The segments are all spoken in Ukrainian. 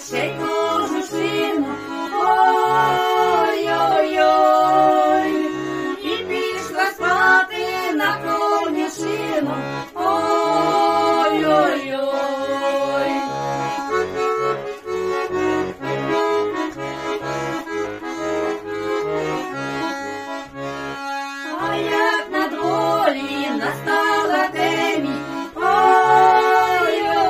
ще й кожушину, ой-ой-ой, і пішла спати на конюшину, ой-ой-ой. А як на дворі настала темінь, ой-ой-ой,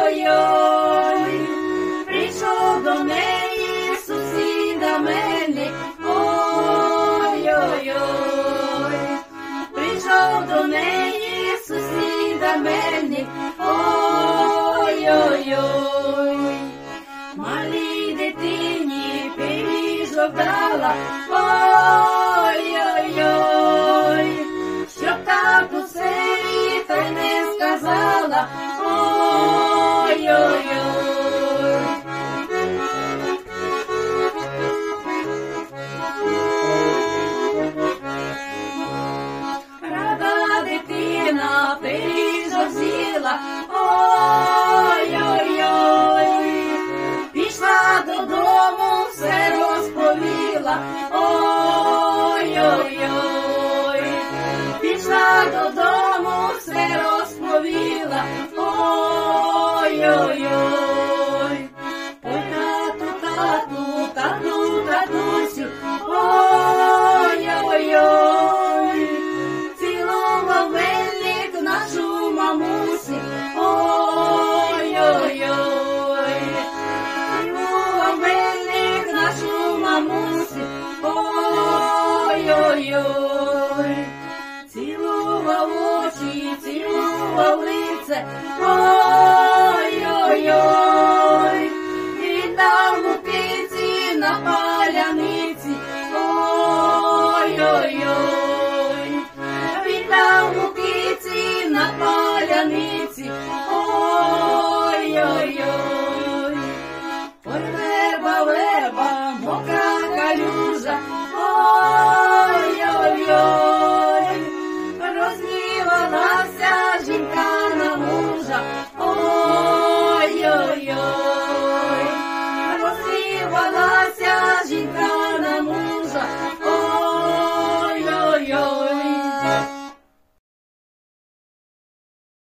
прийшов до неї сусіда мельник, ой-ой-ой, прийшов до неї сусіда мельник, ой-ой-ой, малій дитині пиріжок дала, ой-ой-ой, щоб так усе та й не сказала, ой-ой-ой. Рада дитина пиріжок з'їла, ой-ой-ой, пішла додому, все розповіла, ой-ой-ой, пішла додому, все розповіла, ой-ой-ой, ой, тату, тату, тату, татусю, ой-ой-ой, цілував мельник нашу мамусю, ой-ой-ой, цілував мельник нашу мамусю, ой-ой-ой, цілував очі, цілував лице, ой-ой-ой.